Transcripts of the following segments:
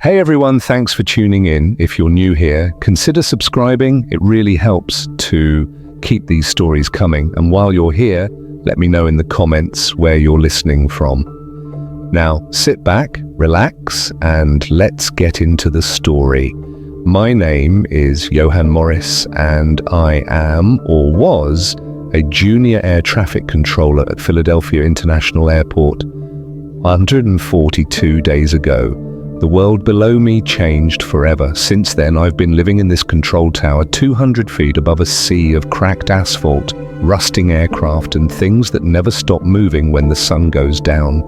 Hey everyone, thanks for tuning in. If you're new here, consider subscribing. It really helps to keep these stories coming. And while you're here, let me know in the comments where you're listening from. Now, sit back, relax, and let's get into the story. My name is Johan Morris, and I am, or was, a junior air traffic controller at Philadelphia International Airport. 142 days ago, the world below me changed forever. Since then, I've been living in this control tower 200 feet above a sea of cracked asphalt, rusting aircraft, and things that never stop moving when the sun goes down.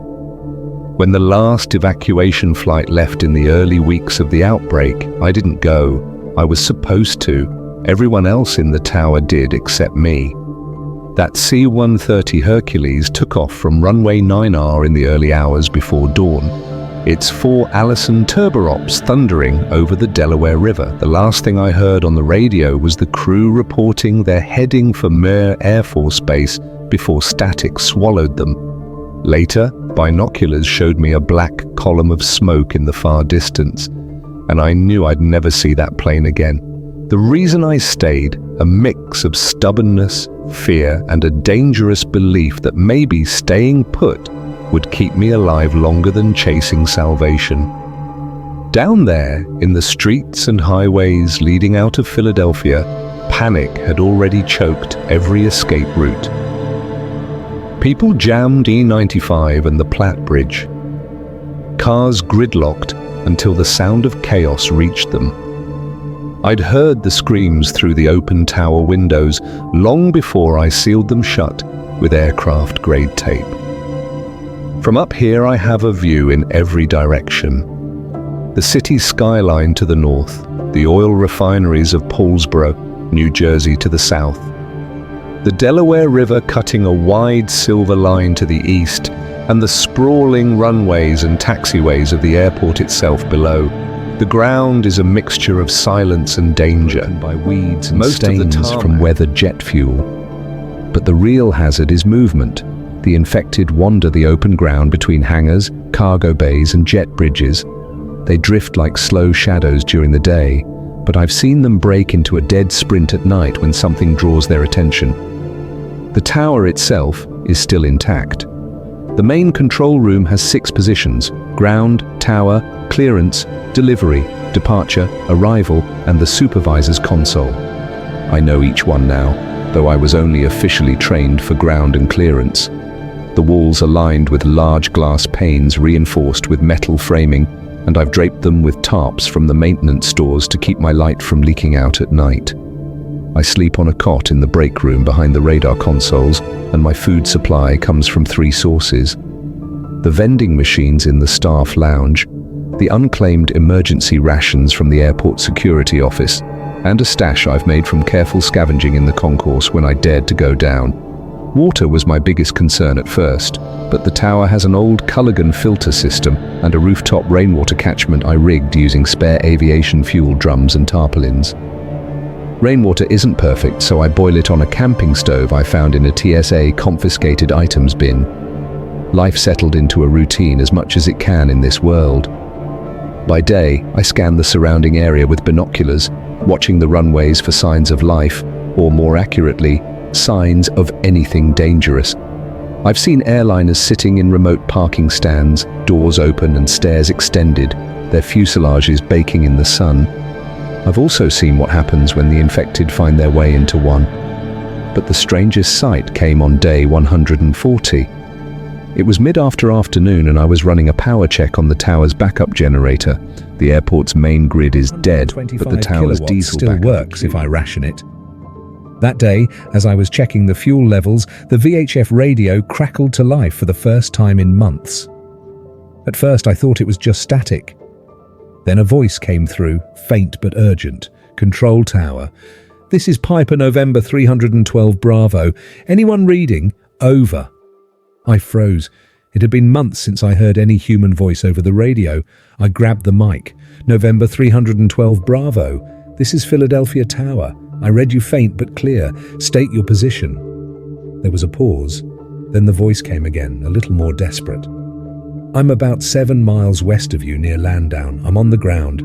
When the last evacuation flight left in the early weeks of the outbreak, I didn't go. I was supposed to. Everyone else in the tower did except me. That C-130 Hercules took off from runway 9R in the early hours before dawn. Its 4 Allison turboprops thundering over the Delaware River. The last thing I heard on the radio was the crew reporting they're heading for Muir Air Force Base before static swallowed them. Later, binoculars showed me a black column of smoke in the far distance, and I knew I'd never see that plane again. The reason I stayed, a mix of stubbornness, fear, and a dangerous belief that maybe staying put would keep me alive longer than chasing salvation. Down there, in the streets and highways leading out of Philadelphia, panic had already choked every escape route. People jammed E95 and the Platte Bridge. Cars gridlocked until the sound of chaos reached them. I'd heard the screams through the open tower windows long before I sealed them shut with aircraft-grade tape. From up here, I have a view in every direction. The city skyline to the north, the oil refineries of Paulsboro, New Jersey to the south, the Delaware River cutting a wide silver line to the east, and the sprawling runways and taxiways of the airport itself below. The ground is a mixture of silence and danger, by weeds and stains from weathered jet fuel. But the real hazard is movement. The infected wander the open ground between hangars, cargo bays, and jet bridges. They drift like slow shadows during the day, but I've seen them break into a dead sprint at night when something draws their attention. The tower itself is still intact. The main control room has 6 positions: ground, tower, clearance, delivery, departure, arrival, and the supervisor's console. I know each one now, though I was only officially trained for ground and clearance. The walls are lined with large glass panes reinforced with metal framing, and I've draped them with tarps from the maintenance stores to keep my light from leaking out at night. I sleep on a cot in the break room behind the radar consoles, and my food supply comes from 3 sources: the vending machines in the staff lounge, the unclaimed emergency rations from the airport security office, and a stash I've made from careful scavenging in the concourse when I dared to go down. Water was my biggest concern at first, but the tower has an old Culligan filter system and a rooftop rainwater catchment I rigged using spare aviation fuel drums and tarpaulins. Rainwater isn't perfect, so I boil it on a camping stove I found in a TSA confiscated items bin. Life settled into a routine as much as it can in this world. By day, I scan the surrounding area with binoculars, watching the runways for signs of life, or more accurately, signs of anything dangerous. I've seen airliners sitting in remote parking stands, doors open and stairs extended, their fuselages baking in the sun. I've also seen what happens when the infected find their way into one. But the strangest sight came on day 140. It was mid-afternoon and I was running a power check on the tower's backup generator. The airport's main grid is dead, but the tower's diesel still works if I ration it. That day, as I was checking the fuel levels, the VHF radio crackled to life for the first time in months. At first I thought it was just static. Then a voice came through, faint but urgent. "Control tower. This is Piper November 312 Bravo. Anyone reading? Over." I froze. It had been months since I heard any human voice over the radio. I grabbed the mic. "November 312 Bravo. This is Philadelphia Tower. I read you faint but clear. State your position." There was a pause. Then the voice came again, a little more desperate. I'm about 7 miles west of you near Landown. I'm on the ground.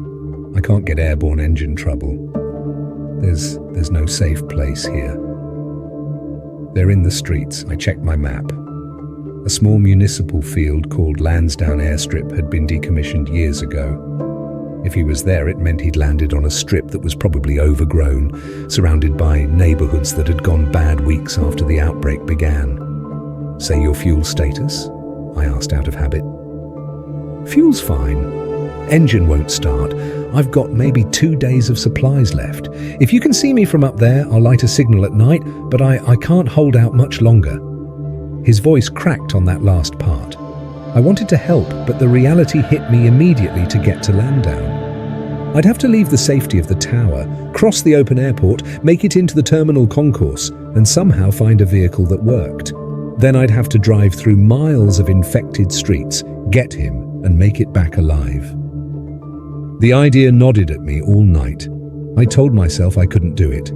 I can't get airborne engine trouble. There's no safe place here. They're in the streets. I checked my map. A small municipal field called Lansdowne Airstrip had been decommissioned years ago. If he was there, it meant he'd landed on a strip that was probably overgrown, surrounded by neighborhoods that had gone bad weeks after the outbreak began. Say your fuel status? I asked out of habit. Fuel's fine. Engine won't start. I've got maybe 2 days of supplies left. If you can see me from up there, I'll light a signal at night, but I can't hold out much longer. His voice cracked on that last part. I wanted to help, but the reality hit me immediately to get to Landown. I'd have to leave the safety of the tower, cross the open airport, make it into the terminal concourse, and somehow find a vehicle that worked. Then I'd have to drive through miles of infected streets, get him, and make it back alive. The idea nodded at me all night. I told myself I couldn't do it.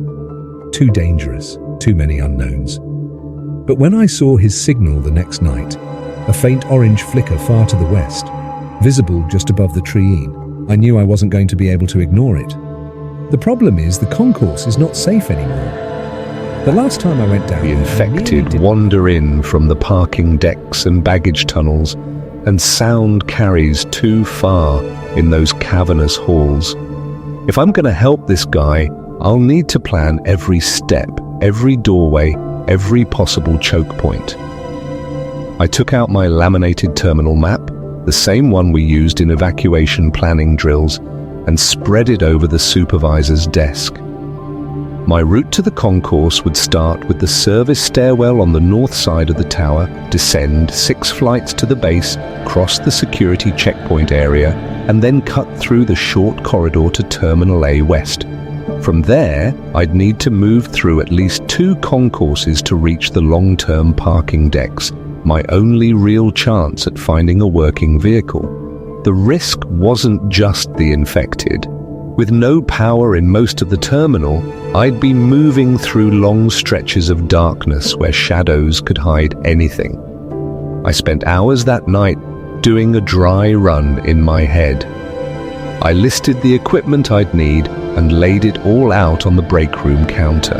Too dangerous, too many unknowns. But when I saw his signal the next night, a faint orange flicker far to the west, visible just above the treeine, I knew I wasn't going to be able to ignore it. The problem is the concourse is not safe anymore. The last time I went down, the infected wander in from the parking decks and baggage tunnels, and sound carries too far in those cavernous halls. If I'm going to help this guy, I'll need to plan every step, every doorway, every possible choke point. I took out my laminated terminal map, the same one we used in evacuation planning drills, and spread it over the supervisor's desk. My route to the concourse would start with the service stairwell on the north side of the tower, descend 6 flights to the base, cross the security checkpoint area, and then cut through the short corridor to Terminal A West. From there, I'd need to move through at least 2 concourses to reach the long-term parking decks, my only real chance at finding a working vehicle. The risk wasn't just the infected. With no power in most of the terminal, I'd be moving through long stretches of darkness where shadows could hide anything. I spent hours that night doing a dry run in my head. I listed the equipment I'd need and laid it all out on the break room counter.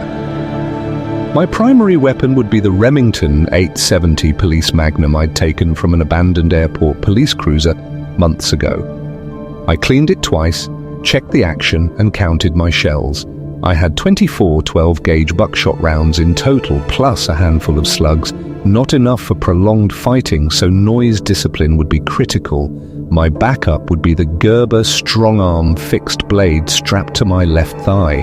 My primary weapon would be the Remington 870 police magnum I'd taken from an abandoned airport police cruiser months ago. I cleaned it twice, checked the action, and counted my shells. I had 24 12-gauge buckshot rounds in total, plus a handful of slugs. Not enough for prolonged fighting, so noise discipline would be critical. My backup would be the Gerber strong-arm fixed blade strapped to my left thigh.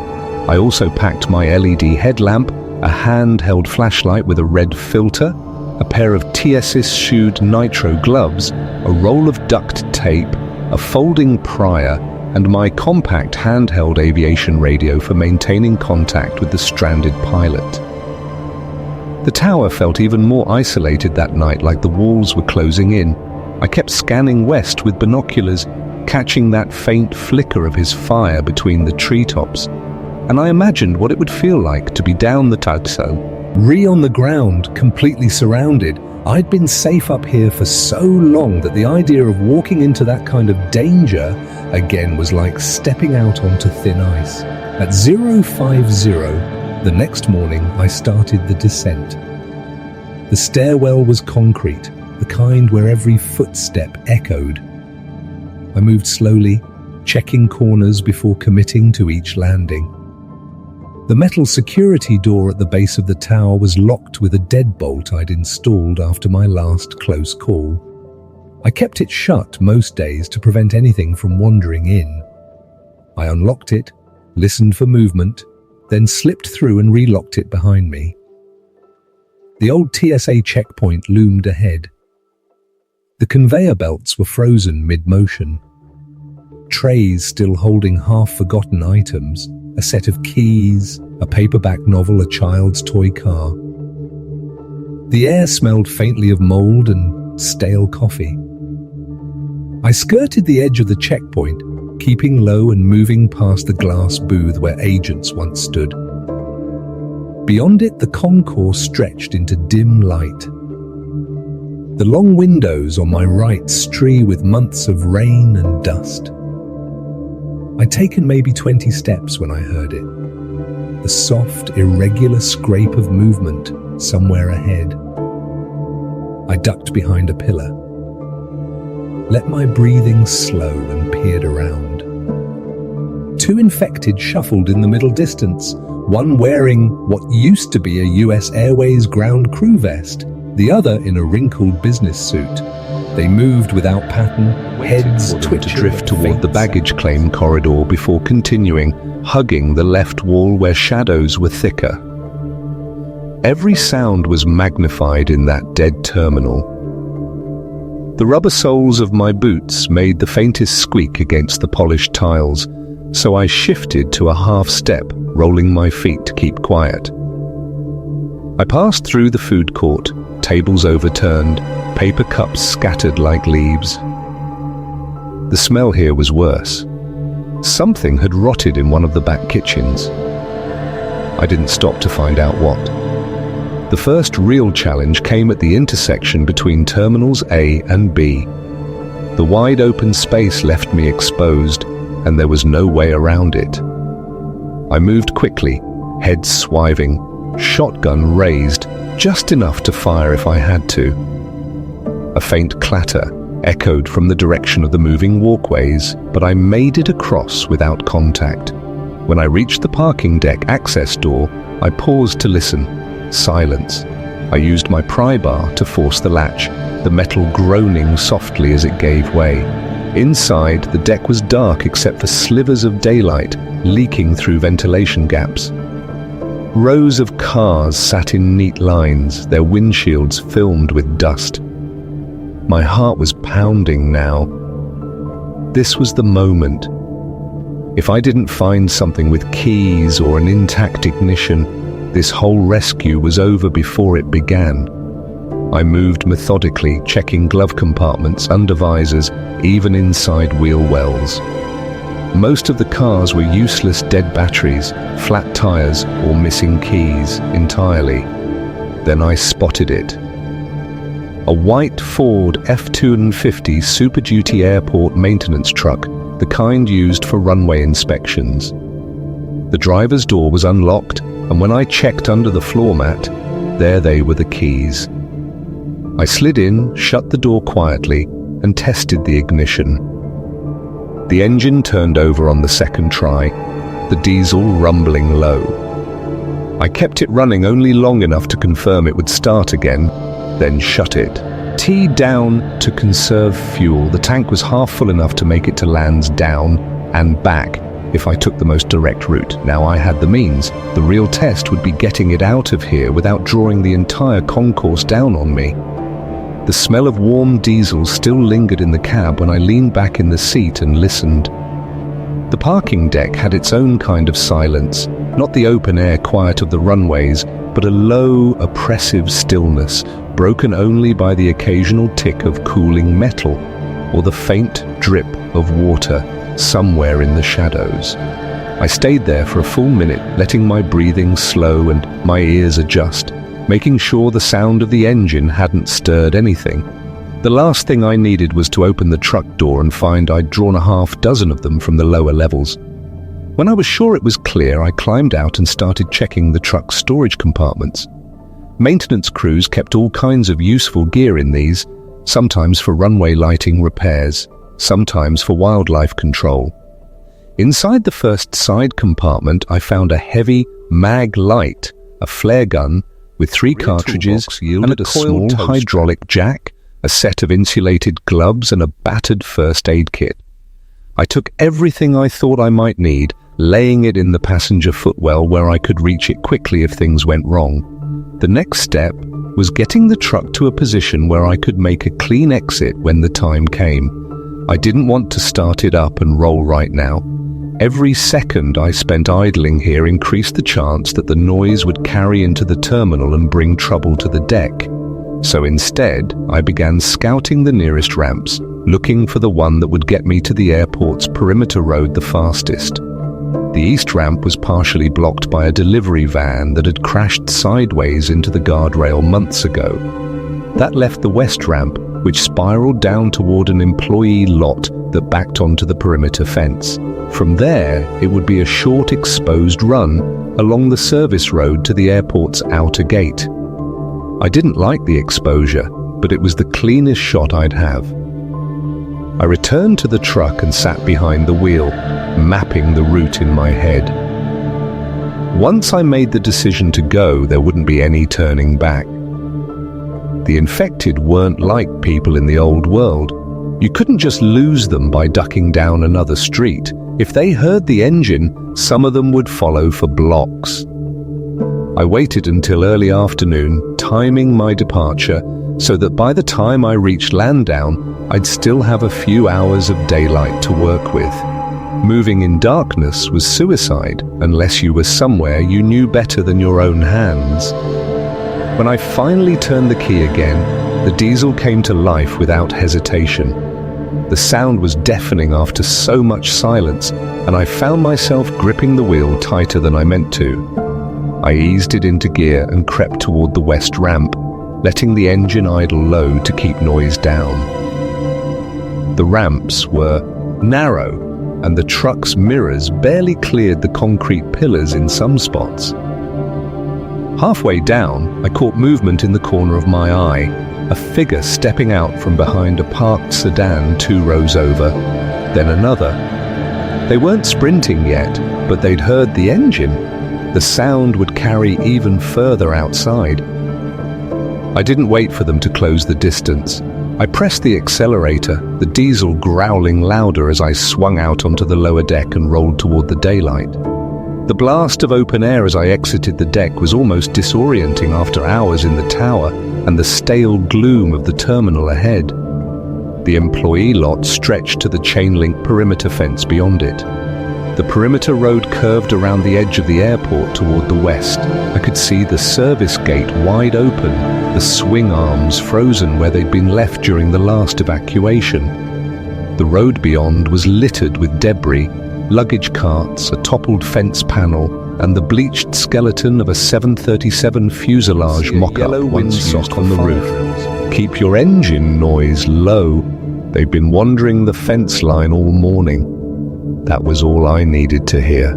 I also packed my LED headlamp, a handheld flashlight with a red filter, a pair of TSS-shoed nitro gloves, a roll of duct tape, a folding prior, and my compact handheld aviation radio for maintaining contact with the stranded pilot. The tower felt even more isolated that night, like the walls were closing in. I kept scanning west with binoculars, catching that faint flicker of his fire between the treetops, and I imagined what it would feel like to be down the Tuxo, on the ground, completely surrounded. I'd been safe up here for so long that the idea of walking into that kind of danger again was like stepping out onto thin ice. At 050, the next morning, I started the descent. The stairwell was concrete, the kind where every footstep echoed. I moved slowly, checking corners before committing to each landing. The metal security door at the base of the tower was locked with a deadbolt I'd installed after my last close call. I kept it shut most days to prevent anything from wandering in. I unlocked it, listened for movement, then slipped through and relocked it behind me. The old TSA checkpoint loomed ahead. The conveyor belts were frozen mid-motion. Trays still holding half-forgotten items, a set of keys, a paperback novel, a child's toy car. The air smelled faintly of mold and stale coffee. I skirted the edge of the checkpoint, keeping low and moving past the glass booth where agents once stood. Beyond it, the concourse stretched into dim light. The long windows on my right strew with months of rain and dust. I'd taken maybe 20 steps when I heard it. The soft, irregular scrape of movement somewhere ahead. I ducked behind a pillar, let my breathing slow and peered around. 2 infected shuffled in the middle distance, one wearing what used to be a US Airways ground crew vest, the other in a wrinkled business suit. They moved without pattern, heads twitching to drift toward the baggage claim corridor before continuing, hugging the left wall where shadows were thicker. Every sound was magnified in that dead terminal. The rubber soles of my boots made the faintest squeak against the polished tiles, so I shifted to a half step, rolling my feet to keep quiet. I passed through the food court, tables overturned, paper cups scattered like leaves. The smell here was worse. Something had rotted in one of the back kitchens. I didn't stop to find out what. The first real challenge came at the intersection between terminals A and B. The wide open space left me exposed, and there was no way around it. I moved quickly, head swiving, shotgun raised, just enough to fire if I had to. A faint clatter echoed from the direction of the moving walkways, but I made it across without contact. When I reached the parking deck access door, I paused to listen. Silence. I used my pry bar to force the latch, the metal groaning softly as it gave way. Inside, the deck was dark except for slivers of daylight leaking through ventilation gaps. Rows of cars sat in neat lines, their windshields filmed with dust. My heart was pounding now. This was the moment. If I didn't find something with keys or an intact ignition, this whole rescue was over before it began. I moved methodically, checking glove compartments, under visors, even inside wheel wells. Most of the cars were useless dead batteries, flat tires, or missing keys entirely. Then I spotted it. A white Ford F-250 Super Duty airport maintenance truck, the kind used for runway inspections. The driver's door was unlocked, and when I checked under the floor mat, there they were, the keys. I slid in, shut the door quietly, and tested the ignition. The engine turned over on the second try, the diesel rumbling low. I kept it running only long enough to confirm it would start again, then shut it. T down to conserve fuel. The tank was half full enough to make it to Lansdowne and back if I took the most direct route. Now I had the means. The real test would be getting it out of here without drawing the entire concourse down on me. The smell of warm diesel still lingered in the cab when I leaned back in the seat and listened. The parking deck had its own kind of silence, not the open-air quiet of the runways, but a low, oppressive stillness, broken only by the occasional tick of cooling metal or the faint drip of water somewhere in the shadows. I stayed there for a full minute, letting my breathing slow and my ears adjust, making sure the sound of the engine hadn't stirred anything. The last thing I needed was to open the truck door and find I'd drawn a half dozen of them from the lower levels. When I was sure it was clear, I climbed out and started checking the truck's storage compartments. Maintenance crews kept all kinds of useful gear in these, sometimes for runway lighting repairs, sometimes for wildlife control. Inside the first side compartment, I found a heavy mag light, a flare gun with 3 cartridges and a small hydraulic jack, a set of insulated gloves and a battered first aid kit. I took everything I thought I might need, laying it in the passenger footwell where I could reach it quickly if things went wrong. The next step was getting the truck to a position where I could make a clean exit when the time came. I didn't want to start it up and roll right now. Every second I spent idling here increased the chance that the noise would carry into the terminal and bring trouble to the deck. So instead, I began scouting the nearest ramps, looking for the one that would get me to the airport's perimeter road the fastest. The east ramp was partially blocked by a delivery van that had crashed sideways into the guardrail months ago. That left the west ramp, which spiraled down toward an employee lot that backed onto the perimeter fence. From there, it would be a short exposed run along the service road to the airport's outer gate. I didn't like the exposure, but it was the cleanest shot I'd have. I returned to the truck and sat behind the wheel, mapping the route in my head. Once I made the decision to go, there wouldn't be any turning back. The infected weren't like people in the old world. You couldn't just lose them by ducking down another street. If they heard the engine, some of them would follow for blocks. I waited until early afternoon, timing my departure, so that by the time I reached Landdown, I'd still have a few hours of daylight to work with. Moving in darkness was suicide, unless you were somewhere you knew better than your own hands. When I finally turned the key again, the diesel came to life without hesitation. The sound was deafening after so much silence, and I found myself gripping the wheel tighter than I meant to. I eased it into gear and crept toward the west ramp, letting the engine idle low to keep noise down. The ramps were narrow, and the truck's mirrors barely cleared the concrete pillars in some spots. Halfway down, I caught movement in the corner of my eye, a figure stepping out from behind a parked sedan 2 rows over, then another. They weren't sprinting yet, but they'd heard the engine. The sound would carry even further outside. I didn't wait for them to close the distance. I pressed the accelerator, the diesel growling louder as I swung out onto the lower deck and rolled toward the daylight. The blast of open air as I exited the deck was almost disorienting after hours in the tower and the stale gloom of the terminal ahead. The employee lot stretched to the chain-link perimeter fence beyond it. The perimeter road curved around the edge of the airport toward the west. I could see the service gate wide open, the swing arms frozen where they'd been left during the last evacuation. The road beyond was littered with debris, luggage carts, a toppled fence panel, and the bleached skeleton of a 737 fuselage mock-up once used on the roof. Keep your engine noise low. They've been wandering the fence line all morning. That was all I needed to hear.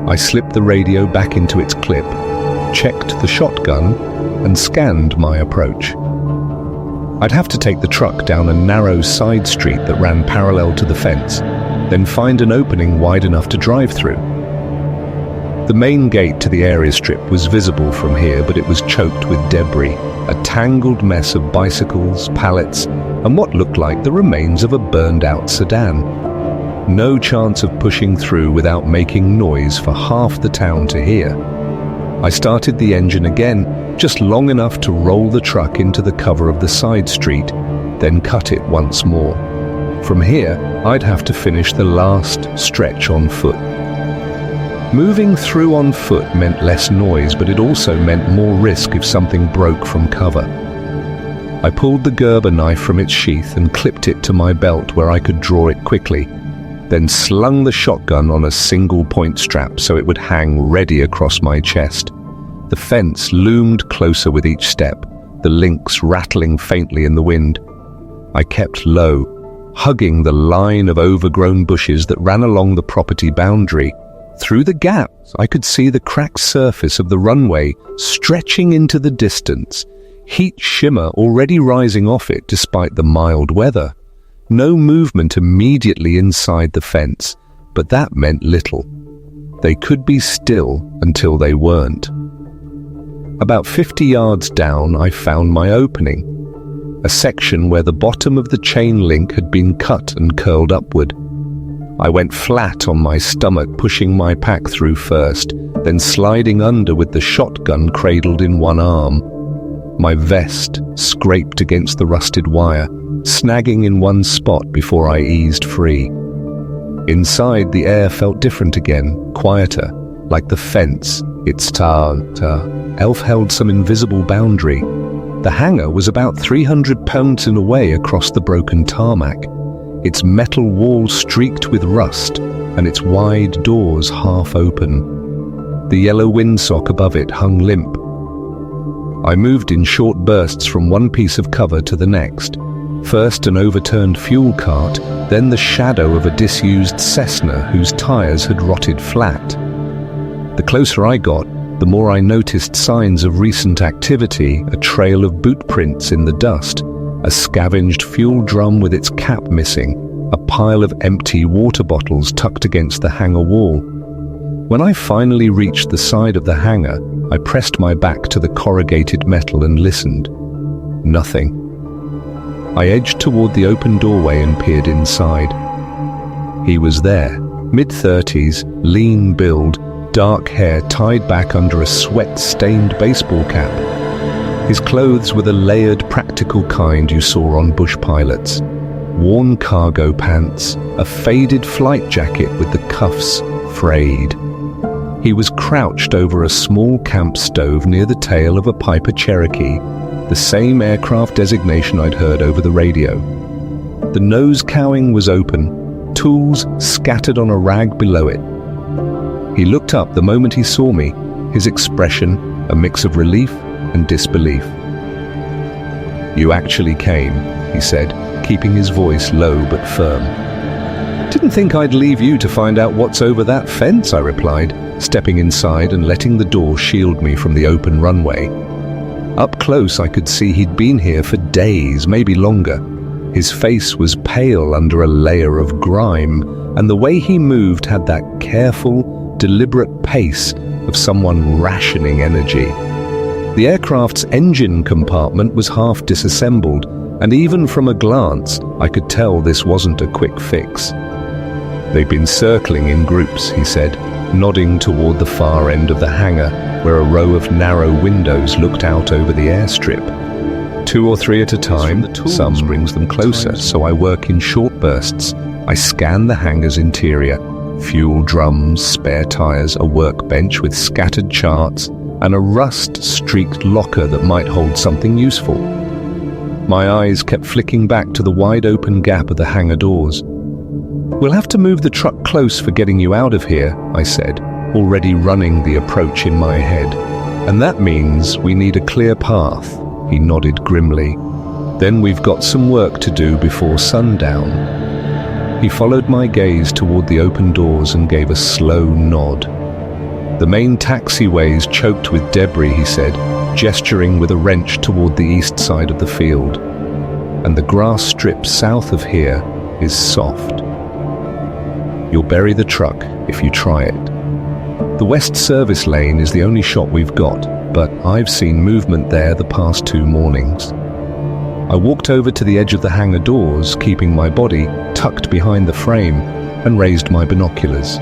I slipped the radio back into its clip, checked the shotgun, and scanned my approach. I'd have to take the truck down a narrow side street that ran parallel to the fence, then find an opening wide enough to drive through. The main gate to the area strip was visible from here, but it was choked with debris, a tangled mess of bicycles, pallets, and what looked like the remains of a burned-out sedan. No chance of pushing through without making noise for half the town to hear. I started the engine again, just long enough to roll the truck into the cover of the side street, then cut it once more. From here, I'd have to finish the last stretch on foot. Moving through on foot meant less noise, but it also meant more risk if something broke from cover. I pulled the Gerber knife from its sheath and clipped it to my belt where I could draw it quickly, then slung the shotgun on a single point strap so it would hang ready across my chest. The fence loomed closer with each step, the links rattling faintly in the wind. I kept low, hugging the line of overgrown bushes that ran along the property boundary. Through the gaps, I could see the cracked surface of the runway stretching into the distance, heat shimmer already rising off it despite the mild weather. No movement immediately inside the fence, but that meant little. They could be still until they weren't. About 50 yards down, I found my opening, a section where the bottom of the chain link had been cut and curled upward. I went flat on my stomach, pushing my pack through first, then sliding under with the shotgun cradled in one arm. My vest scraped against the rusted wire, snagging in one spot before I eased free. Inside, the air felt different again, quieter, like the fence. Its elf held some invisible boundary. The hangar was about 300 pounds away across the broken tarmac, its metal wall streaked with rust and its wide doors half open. The yellow windsock above it hung limp. I moved in short bursts from one piece of cover to the next. First an overturned fuel cart, then the shadow of a disused Cessna whose tires had rotted flat. The closer I got, the more I noticed signs of recent activity, a trail of boot prints in the dust, a scavenged fuel drum with its cap missing, a pile of empty water bottles tucked against the hangar wall. When I finally reached the side of the hangar, I pressed my back to the corrugated metal and listened. Nothing. I edged toward the open doorway and peered inside. He was there, mid-30s, lean build, dark hair tied back under a sweat-stained baseball cap. His clothes were the layered, practical kind you saw on bush pilots. Worn cargo pants, a faded flight jacket with the cuffs frayed. He was crouched over a small camp stove near the tail of a Piper Cherokee, the same aircraft designation I'd heard over the radio. The nose cowling was open, tools scattered on a rag below it. He looked up the moment he saw me, his expression a mix of relief and disbelief. "You actually came," he said, keeping his voice low but firm. "Didn't think I'd leave you to find out what's over that fence," I replied, stepping inside and letting the door shield me from the open runway. Up close I could see he'd been here for days, maybe longer. His face was pale under a layer of grime, and the way he moved had that careful, deliberate pace of someone rationing energy. The aircraft's engine compartment was half disassembled, and even from a glance, I could tell this wasn't a quick fix. "They've been circling in groups," he said, nodding toward the far end of the hangar, where a row of narrow windows looked out over the airstrip. "2 or 3 at a time, some brings them closer, so I work in short bursts. I scan the hangar's interior, fuel drums, spare tires, a workbench with scattered charts, and a rust-streaked locker that might hold something useful." My eyes kept flicking back to the wide-open gap of the hangar doors. "We'll have to move the truck close for getting you out of here," I said, already running the approach in my head. "And that means we need a clear path," he nodded grimly. "Then we've got some work to do before sundown." He followed my gaze toward the open doors and gave a slow nod. "The main taxiway's choked with debris," he said, gesturing with a wrench toward the east side of the field. "And the grass strip south of here is soft. You'll bury the truck if you try it. The west service lane is the only shot we've got, but I've seen movement there the past 2 mornings." I walked over to the edge of the hangar doors, keeping my body tucked behind the frame, and raised my binoculars.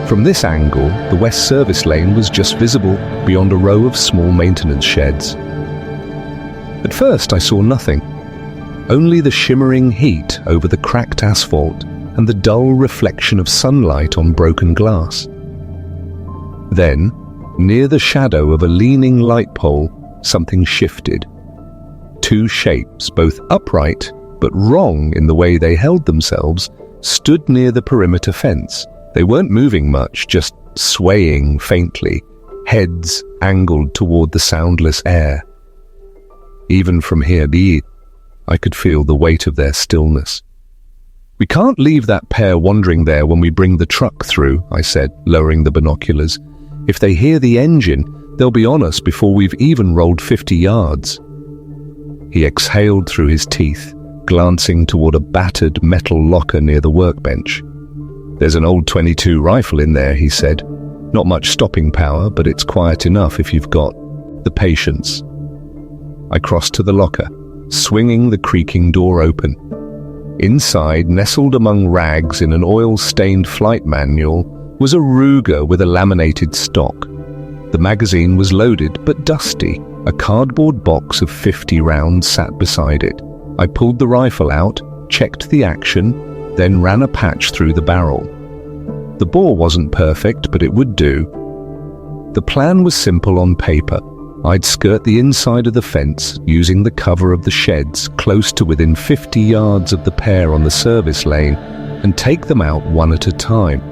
From this angle, the west service lane was just visible beyond a row of small maintenance sheds. At first I saw nothing, only the shimmering heat over the cracked asphalt and the dull reflection of sunlight on broken glass. Then, near the shadow of a leaning light pole, something shifted. 2 shapes, both upright but wrong in the way they held themselves, stood near the perimeter fence. They weren't moving much, just swaying faintly, heads angled toward the soundless air. Even from here, I could feel the weight of their stillness. "We can't leave that pair wandering there when we bring the truck through," I said, lowering the binoculars. "If they hear the engine, they'll be on us before we've even rolled 50 yards. He exhaled through his teeth, glancing toward a battered metal locker near the workbench. "There's an old .22 rifle in there," he said. "Not much stopping power, but it's quiet enough if you've got the patience." I crossed to the locker, swinging the creaking door open. Inside, nestled among rags in an oil-stained flight manual, was a Ruger with a laminated stock. The magazine was loaded but dusty. A cardboard box of 50 rounds sat beside it. I pulled the rifle out, checked the action, then ran a patch through the barrel. The bore wasn't perfect, but it would do. The plan was simple on paper. I'd skirt the inside of the fence, using the cover of the sheds close to within 50 yards of the pair on the service lane, and take them out one at a time.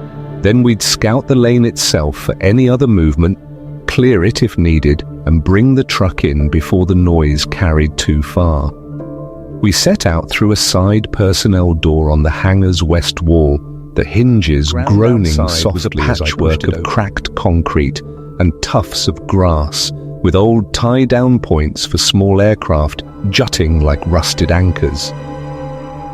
Then we'd scout the lane itself for any other movement, clear it if needed, and bring the truck in before the noise carried too far. We set out through a side personnel door on the hangar's west wall, the hinges groaning softly as a patchwork of cracked concrete and tufts of grass, with old tie-down points for small aircraft jutting like rusted anchors.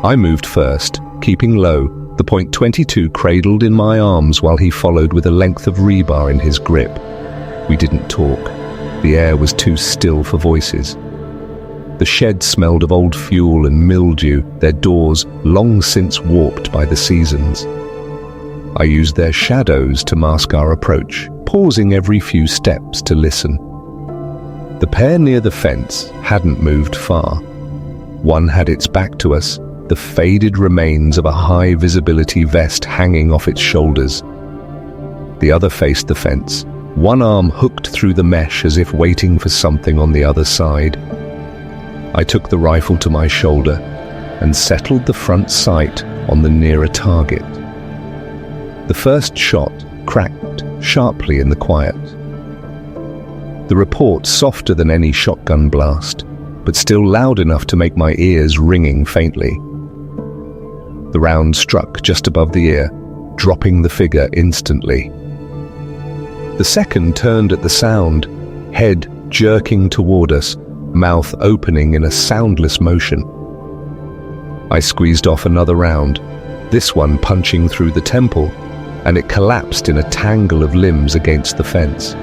I moved first, keeping low, the .22 cradled in my arms while he followed with a length of rebar in his grip. We didn't talk. The air was too still for voices. The shed smelled of old fuel and mildew, their doors long since warped by the seasons. I used their shadows to mask our approach, pausing every few steps to listen. The pair near the fence hadn't moved far. One had its back to us, the faded remains of a high-visibility vest hanging off its shoulders. The other faced the fence, one arm hooked through the mesh as if waiting for something on the other side. I took the rifle to my shoulder and settled the front sight on the nearer target. The first shot cracked sharply in the quiet. The report softer than any shotgun blast, but still loud enough to make my ears ringing faintly. The round struck just above the ear, dropping the figure instantly. The second turned at the sound, head jerking toward us, mouth opening in a soundless motion. I squeezed off another round, this one punching through the temple, and it collapsed in a tangle of limbs against the fence.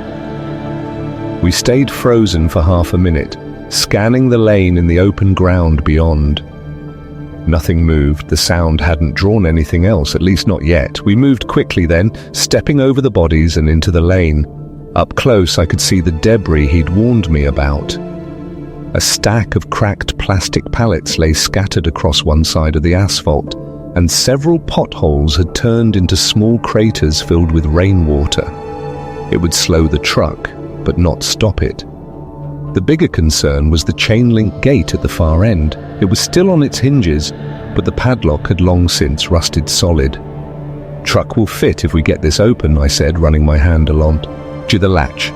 We stayed frozen for half a minute, scanning the lane in the open ground beyond. Nothing moved. The sound hadn't drawn anything else, at least not yet. We moved quickly then, stepping over the bodies and into the lane. Up close, I could see the debris he'd warned me about. A stack of cracked plastic pallets lay scattered across one side of the asphalt, and several potholes had turned into small craters filled with rainwater. It would slow the truck, but not stop it. The bigger concern was the chain-link gate at the far end. It was still on its hinges, but the padlock had long since rusted solid. "Truck will fit if we get this open," I said, running my hand along to the latch.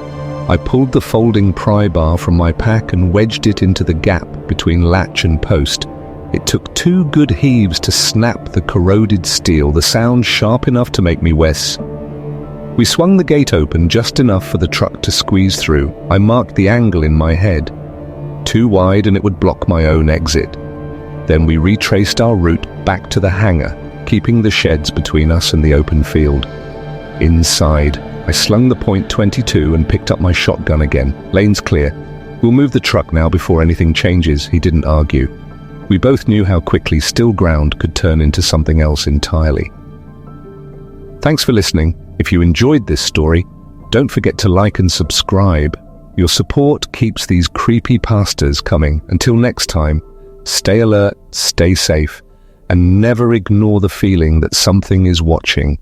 I pulled the folding pry bar from my pack and wedged it into the gap between latch and post. It took 2 good heaves to snap the corroded steel, the sound sharp enough to make me wince. We swung the gate open just enough for the truck to squeeze through. I marked the angle in my head. Too wide and it would block my own exit. Then we retraced our route back to the hangar, keeping the sheds between us and the open field. Inside, I slung the .22 and picked up my shotgun again. "Lane's clear. We'll move the truck now before anything changes," he didn't argue. We both knew how quickly still ground could turn into something else entirely. Thanks for listening. If you enjoyed this story, don't forget to like and subscribe. Your support keeps these creepy pastas coming. Until next time, stay alert, stay safe, and never ignore the feeling that something is watching.